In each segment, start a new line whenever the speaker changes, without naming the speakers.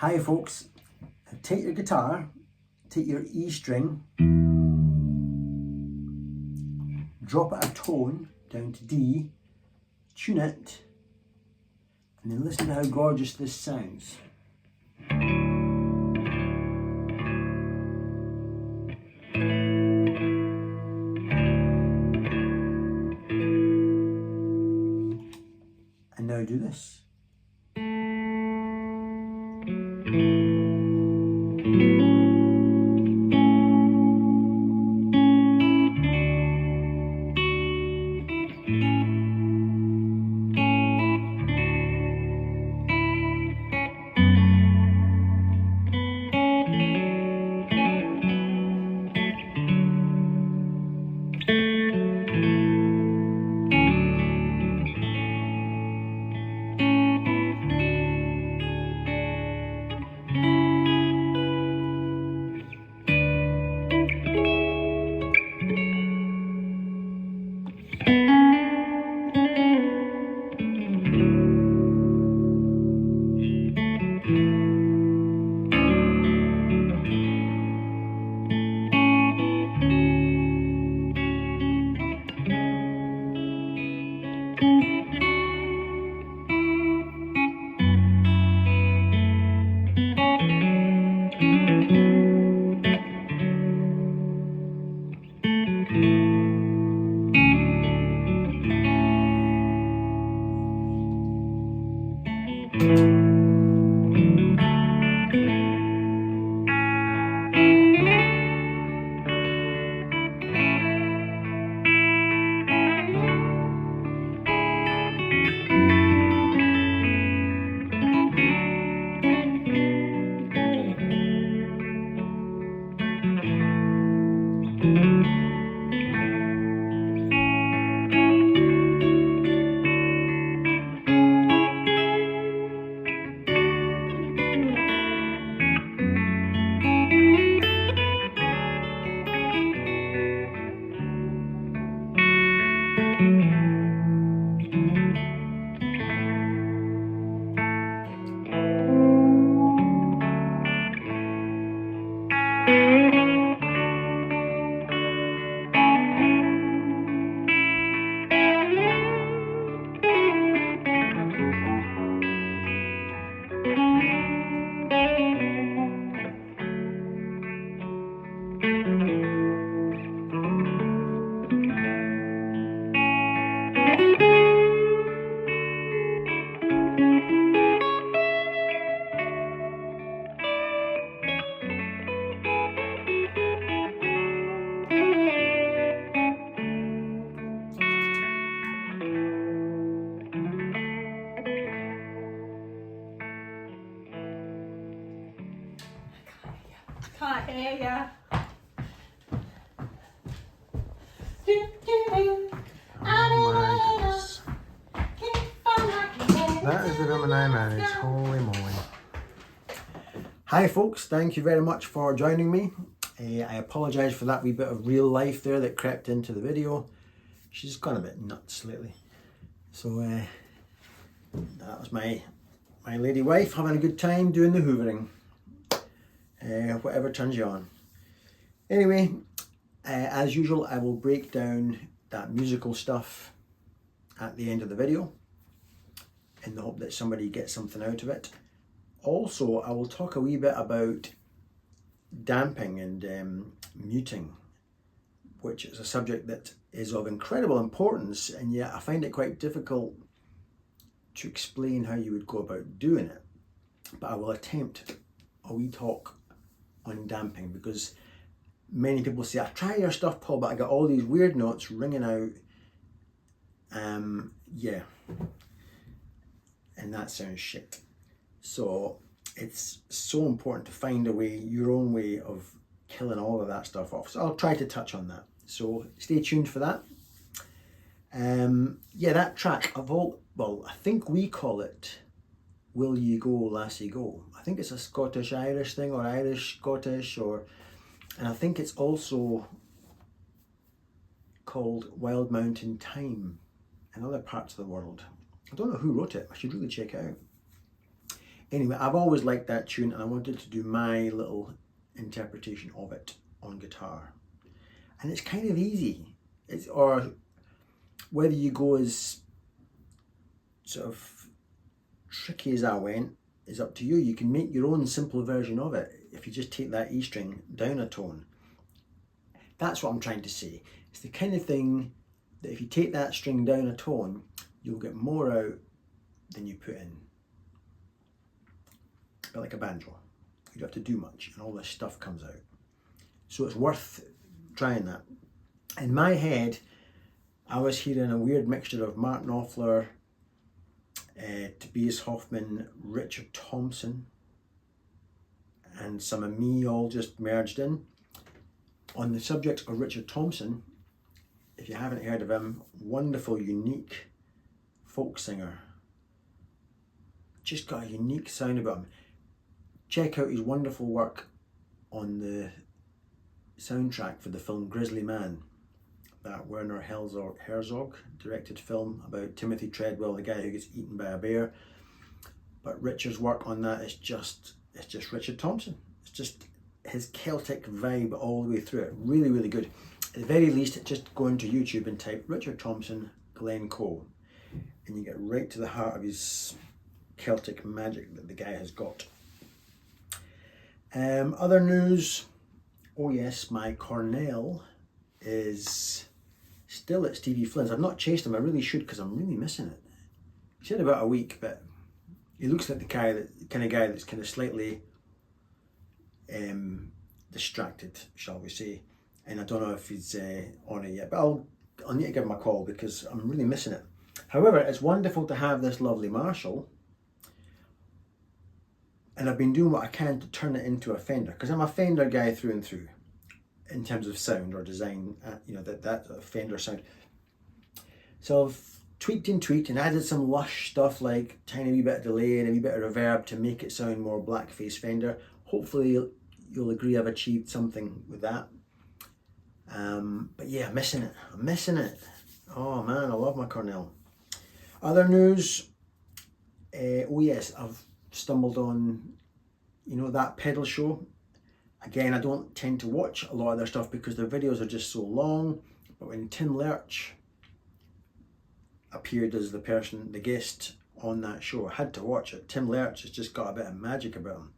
Hi folks, take your guitar, take your E string, drop it a tone down to D, tune it, and then listen to how gorgeous this sounds. And now do this.
Can't hear ya.
That is the woman I married. Holy moly. Hi folks, thank you very much for joining me. I apologise for that wee bit of real life there that crept into the video. She's gone a bit nuts lately. So that was my lady wife having a good time doing the hoovering. Whatever turns you on. Anyway, as usual, I will break down that musical stuff at the end of the video in the hope that somebody gets something out of it. Also, I will talk a wee bit about damping and muting, which is a subject that is of incredible importance, and yet I find it quite difficult to explain how you would go about doing it. But I will attempt a wee talk on damping, because many people say, I try your stuff, Paul, but I got all these weird notes ringing out. Yeah, and that sounds shit. So it's so important to find a way, your own way of killing all of that stuff off. So I'll try to touch on that. So stay tuned for that. Yeah, that track of all, well, I think we call it Will You Go Lassie Go. I think it's a Scottish-Irish thing, or Irish-Scottish, and I think it's also called Wild Mountain Thyme in other parts of the world. I don't know who wrote it. I should really check it out. Anyway, I've always liked that tune and I wanted to do my little interpretation of it on guitar. And it's kind of easy. Or whether you go as sort of tricky as I went is up to you. You can make your own simple version of it if you just take that E string down a tone. That's what I'm trying to say. It's the kind of thing that if you take that string down a tone, you'll get more out than you put in. A bit like a banjo. You don't have to do much and all this stuff comes out. So it's worth trying that. In my head, I was hearing a weird mixture of Martin Knopfler, Tobias Hoffman, Richard Thompson, and some of me all just merged in. On the subject of Richard Thompson, if you haven't heard of him, wonderful, unique folk singer. Just got a unique sound about him. Check out his wonderful work on the soundtrack for the film Grizzly Man, that Werner Herzog directed film about Timothy Treadwell, the guy who gets eaten by a bear. But Richard's work on that is just Richard Thompson. It's just his Celtic vibe all the way through it. Really, really good. At the very least, just go into YouTube and type Richard Thompson, Glen Coe, and you get right to the heart of his Celtic magic that the guy has got. Other news, oh yes, my Cornell is still at Stevie Flynn's. I've not chased him, I really should because I'm really missing it. He said about a week, but he looks like the kind of guy that's kind of slightly distracted, shall we say. And I don't know if he's on it yet, but I'll need to give him a call because I'm really missing it. However, it's wonderful to have this lovely Marshall, and I've been doing what I can to turn it into a Fender, because I'm a Fender guy through and through in terms of sound or design, you know, that Fender sound. So I've tweaked and added some lush stuff like tiny wee bit of delay and a wee bit of reverb to make it sound more blackface Fender. Hopefully you'll agree I've achieved something with that. But yeah, I'm missing it. Oh man, I love my Cornell. Other news, oh yes, I've stumbled on, you know, that pedal show. Again, I don't tend to watch a lot of their stuff because their videos are just so long, but when Tim Lerch appeared as the guest on that show, I had to watch it. Tim Lerch has just got a bit of magic about him.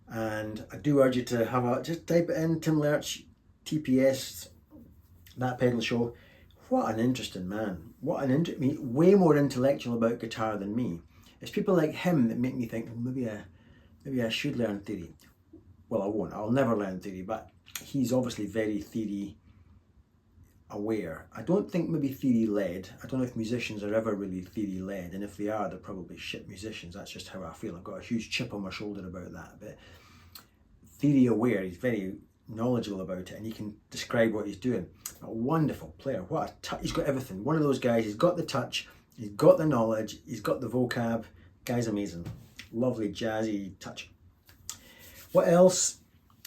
And I do urge you to just type it in, Tim Lerch, TPS, that pedal show. What an interesting man. Way more intellectual about guitar than me. It's people like him that make me think, maybe I should learn theory. Well, I won't. I'll never learn theory, but he's obviously very theory aware. I don't think maybe theory led. I don't know if musicians are ever really theory led, and if they are, they're probably shit musicians. That's just how I feel. I've got a huge chip on my shoulder about that. But theory aware, he's very knowledgeable about it, and he can describe what he's doing. A wonderful player. What a touch. He's got everything. One of those guys. He's got the touch. He's got the knowledge. He's got the vocab. Guy's amazing. Lovely jazzy touch. What else?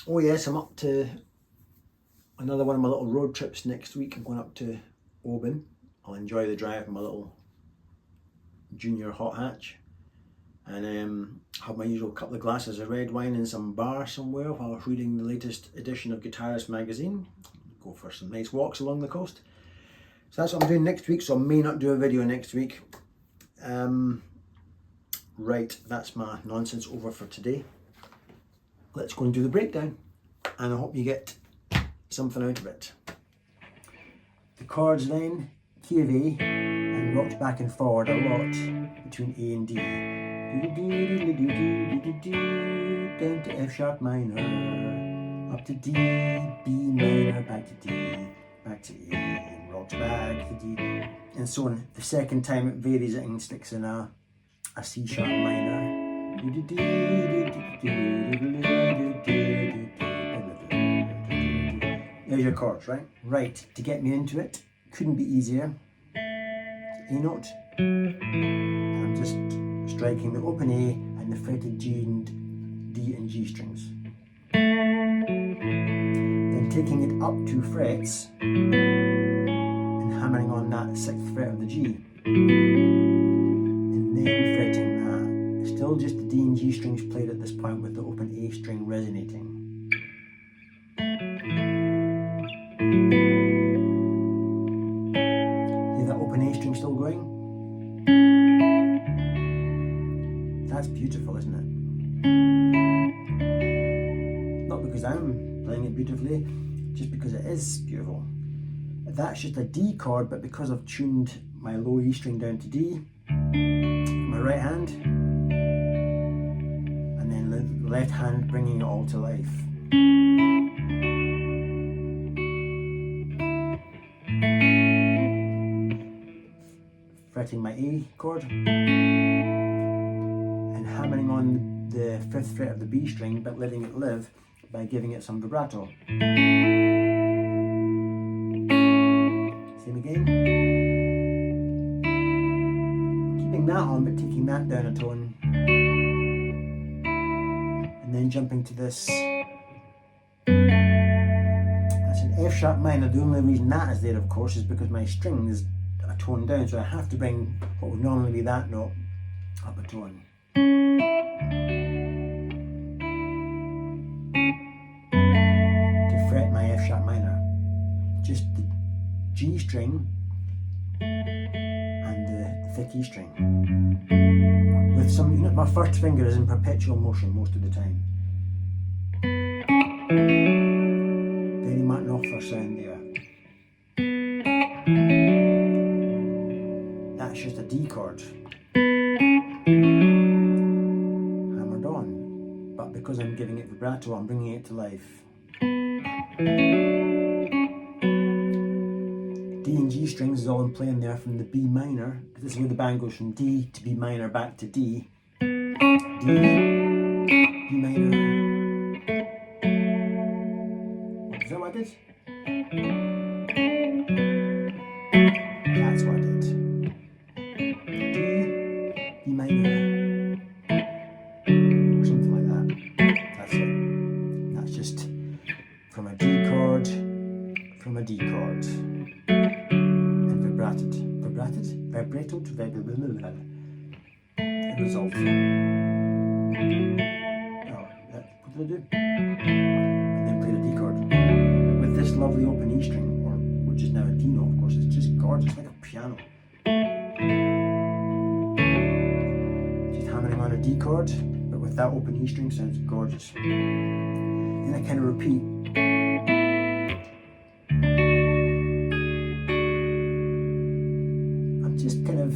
Oh yes, I'm up to another one of my little road trips next week. I'm going up to Oban. I'll enjoy the drive in my little junior hot hatch, and have my usual couple of glasses of red wine in some bar somewhere while reading the latest edition of Guitarist magazine. Go for some nice walks along the coast. So that's what I'm doing next week, so I may not do a video next week. Right, that's my nonsense over for today. Let's go and do the breakdown, and I hope you get something out of it. The chords then, key of A, and rocked back and forward a lot between A and D. Down to F sharp minor, up to D, B minor, back to D, back to A, rocks back to D, and so on. The second time it varies it and sticks in a C sharp minor. There's your chords, right? Right, to get me into it, couldn't be easier. A note. I'm just striking the open A and the fretted G and D and G strings. Then taking it up 2 frets and hammering on that 6th fret of the G. And then fretting that. Still still just the D and G strings played at this point with the open A string resonating. See that open A string still going? That's beautiful, isn't it? Not because I'm playing it beautifully, just because it is beautiful. That's just a D chord, but because I've tuned my low E string down to D, my right hand, and then the left hand bringing it all to life. Fretting my A chord, and hammering on the 5th fret of the B string, but letting it live by giving it some vibrato. Same again. Keeping that on, but taking that down a tone. And then jumping to this. That's an F sharp minor. The only reason that is there, of course, is because my string is a tone down, so I have to bring what would normally be that note up a tone. To fret my F sharp minor. Just the G string and the thick E string. With some, you know, my first finger is in perpetual motion most of the time. Very Martin sound there. That's just a D chord. Hammered on. But because I'm giving it vibrato, I'm bringing it to life. D and G strings is all I'm playing there from the B minor. This is where the band goes from D to B minor back to D. D, B minor. Is that what I did? That's what I did. D, B minor. Or something like that. That's it. That's just from a D chord, from a D chord. Vibrato to vibrato. It resolved. Oh, what did I do? And then played a D chord. With this lovely open E string, or which is now a D note, of course, it's just gorgeous, like a piano. Just hammering on a D chord, but with that open E string sounds gorgeous. Then I kind of repeat. Just kind of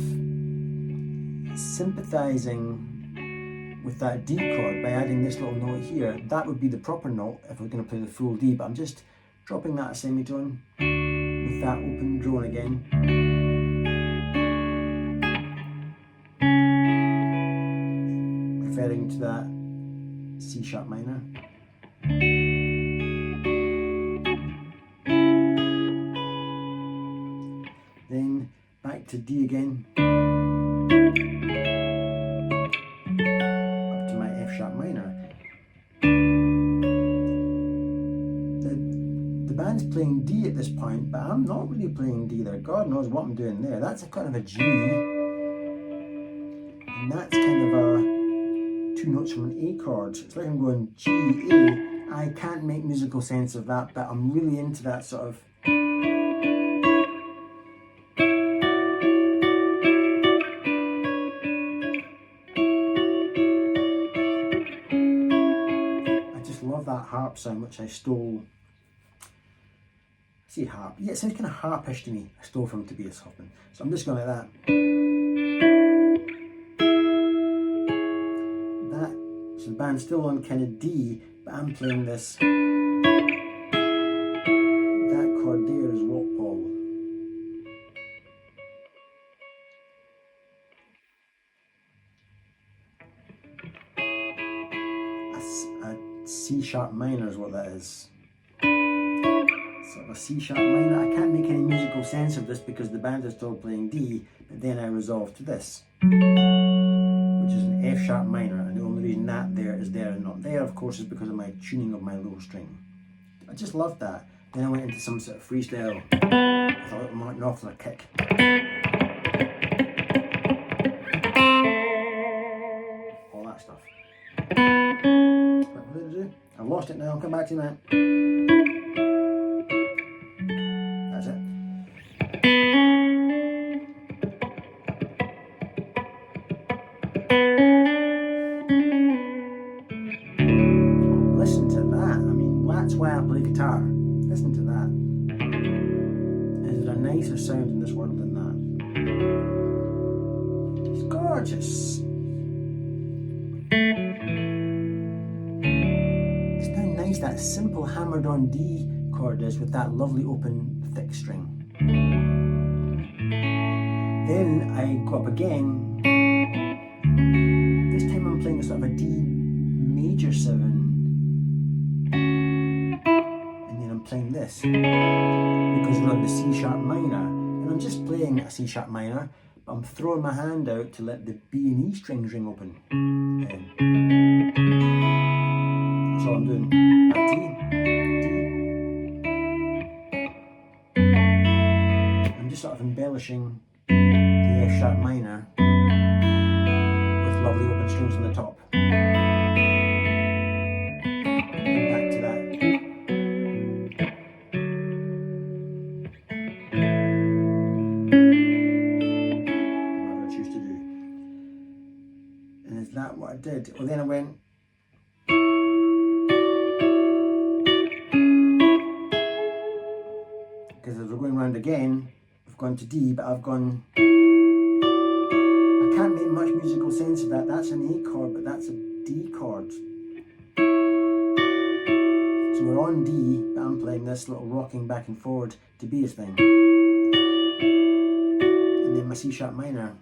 sympathizing with that D chord by adding this little note here. That would be the proper note if we're going to play the full D, but I'm just dropping that semitone with that open drone again. Referring to that C sharp minor. Then back to D again, up to my F sharp minor. The band's playing D at this point, but I'm not really playing D there. God knows what I'm doing there. That's a kind of a G, and that's kind of a 2 notes from an A chord. It's like I'm going G, A. I can't make musical sense of that, but I'm really into that sort of that harp sound, which I stole. I say harp, yeah, it sounds kind of harpish to me. I stole from Tobias Hoffman, so I'm just going like that. So the band's still on kind of D, but I'm playing this. That chord there is what, Paul? A C sharp minor is what that is. Sort of a C sharp minor. I can't make any musical sense of this because the band is still playing D, but then I resolve to this, which is an F sharp minor, and the only reason that there is there and not there, of course, is because of my tuning of my low string. I just loved that. Then I went into some sort of freestyle with a little Martin Knopfler kick. All lost it now. I'll come back to that. That's it. Listen to that. I mean, that's why I play guitar. Listen to that. Is there a nicer sound in this world than that? It's gorgeous. It's how nice that simple hammered on D chord is with that lovely open thick string. Then I go up again. This time I'm playing a sort of a D major 7. And then I'm playing this because we're on the C sharp minor. And I'm just playing a C sharp minor, but I'm throwing my hand out to let the B and E strings ring open. That's all I'm doing. Back D. I'm just sort of embellishing the F sharp minor with lovely open strings on the top. And back to that. Whatever I choose to do. And is that what I did? Well, then I went. Because as we're going round again, I've gone to D, but I've gone. I can't make much musical sense of that. That's an A chord, but that's a D chord. So we're on D, but I'm playing this little rocking back and forward to B's thing. And then my C sharp minor.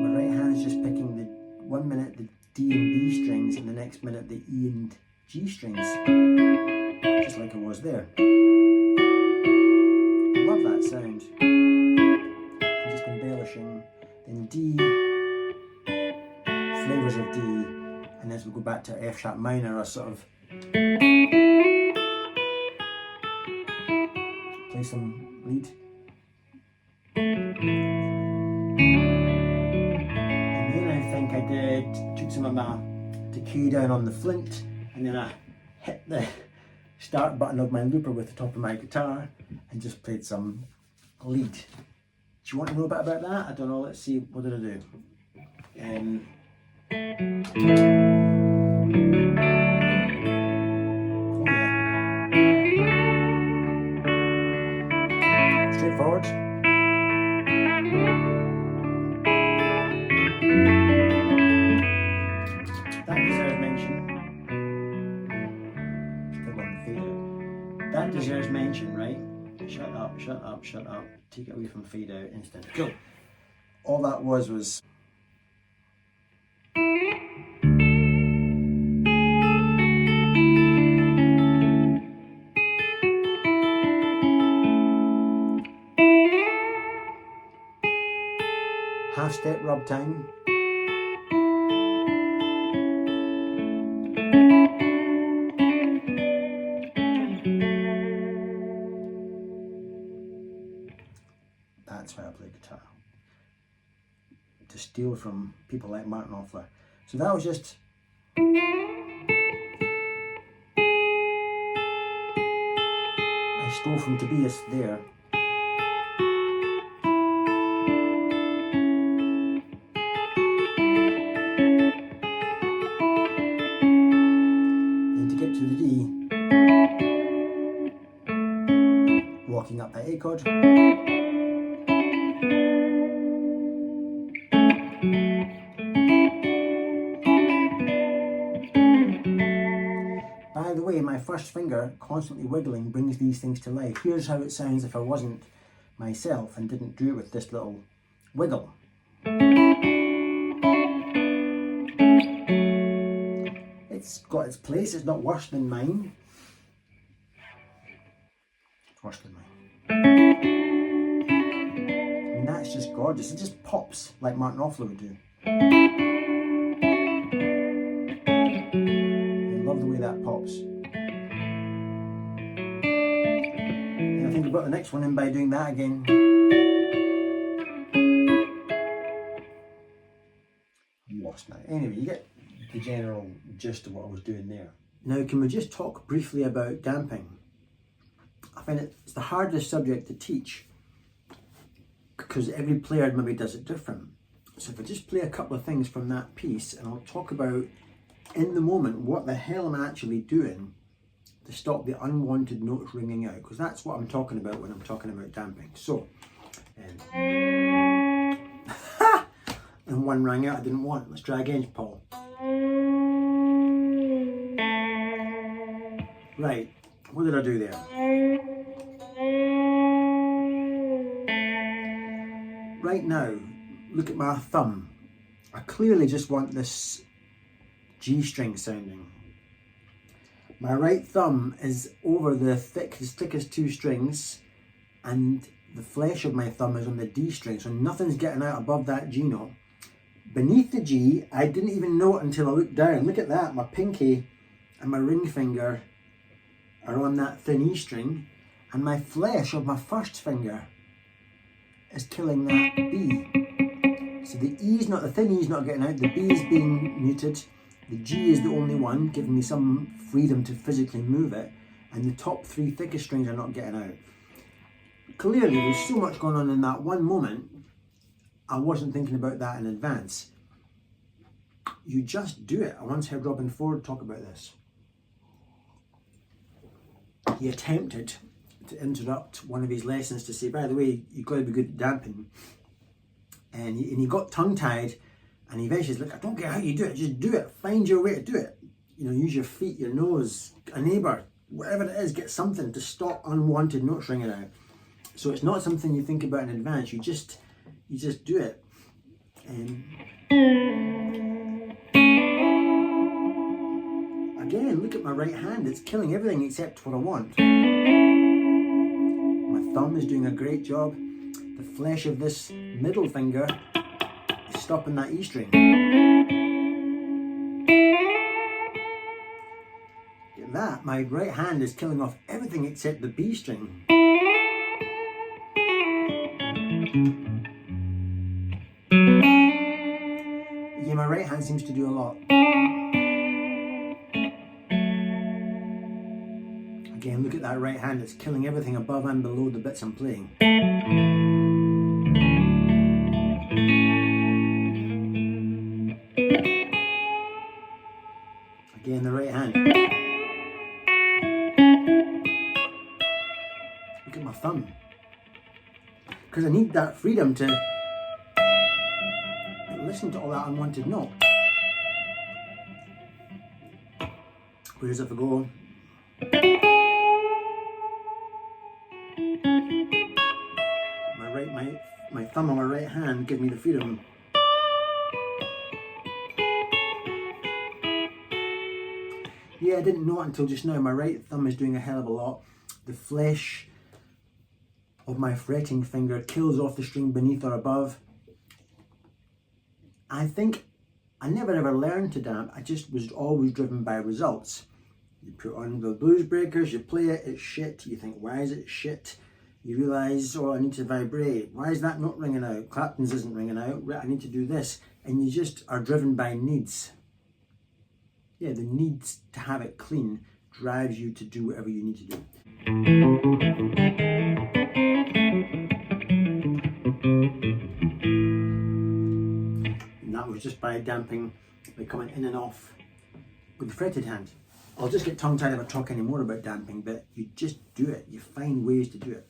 My right hand's just picking the 1 minute the D and B strings, and the next minute the E and G strings. Just like it was there. I love that sound. I'm just embellishing. Then D, flavours of D, and as we go back to F sharp minor, I sort of play some lead. And then I think I took some of my decay down on the Flint, and then I hit the start button of my looper with the top of my guitar and just played some lead. Do you want to know a bit about that? I don't know, let's see, what did I do? Oh yeah. Straightforward. That deserves mention. That deserves mention, right? Shut up, shut up, shut up. Take it away from fade out instant. Cool. All that was half step rub time. That's why I play guitar. To steal from people like Martin Offler. So that was just I stole from Tobias there. Then to get to the D, walking up that A chord. By the way, my first finger constantly wiggling brings these things to life. Here's how it sounds if I wasn't myself and didn't do it with this little wiggle. It's got its place, it's not worse than mine. It's worse than mine. And that's just gorgeous. It just pops like Martin Offler would do. Love the way that pops. And I think we've got the next one in by doing that again. I'm lost. just now. Anyway, you get the general gist of what I was doing there. Now, can we just talk briefly about damping? I find it's the hardest subject to teach because every player maybe does it different. So if I just play a couple of things from that piece, and I'll talk about in the moment what the hell I'm actually doing to stop the unwanted notes ringing out, because that's what I'm talking about when I'm talking about damping. So, and one rang out I didn't want. Let's try again, Paul. Right, what did I do there? Right now, look at my thumb. I clearly just want this G string sounding. My right thumb is over the thickest two strings, and the flesh of my thumb is on the D string, so nothing's getting out above that G note. Beneath the G, I didn't even know it until I looked down. Look at that, my pinky and my ring finger are on that thin E string, and my flesh of my first finger is killing that B. So the thin E is not getting out, the B is being muted, the G is the only one, giving me some freedom to physically move it, and the top three thickest strings are not getting out. Clearly, there's so much going on in that one moment, I wasn't thinking about that in advance. You just do it. I once heard Robin Ford talk about this. He attempted to interrupt one of his lessons to say, by the way, you've got to be good at damping. And he got tongue-tied, and he eventually said, look, I don't care how you do it, just do it. Find your way to do it. You know, use your feet, your nose, a neighbour, whatever it is, get something to stop unwanted notes ringing out. So it's not something you think about in advance, you just do it. Again, look at my right hand, it's killing everything except what I want. My thumb is doing a great job. The flesh of this middle finger is stopping that E string. Look at that, my right hand is killing off everything except the B string. Yeah, my right hand seems to do a lot. Again, look at that right hand, it's killing everything above and below the bits I'm playing. Again, the right hand. Look at my thumb. Because I need that freedom to listen to all that unwanted note. Whereas if I go, my thumb on my right hand gives me the freedom. Yeah, I didn't know it until just now. My right thumb is doing a hell of a lot. The flesh of my fretting finger kills off the string beneath or above. I think I never ever learned to damp. I just was always driven by results. You put on the blues breakers, you play it, it's shit. You think, why is it shit? You realise, oh, I need to vibrate. Why is that not ringing out? Clapton's isn't ringing out. I need to do this. And you just are driven by needs. Yeah, the need to have it clean drives you to do whatever you need to do. And that was just by damping, by coming in and off with the fretted hand. I'll just get tongue-tied if I talk any more about damping, but you just do it. You find ways to do it.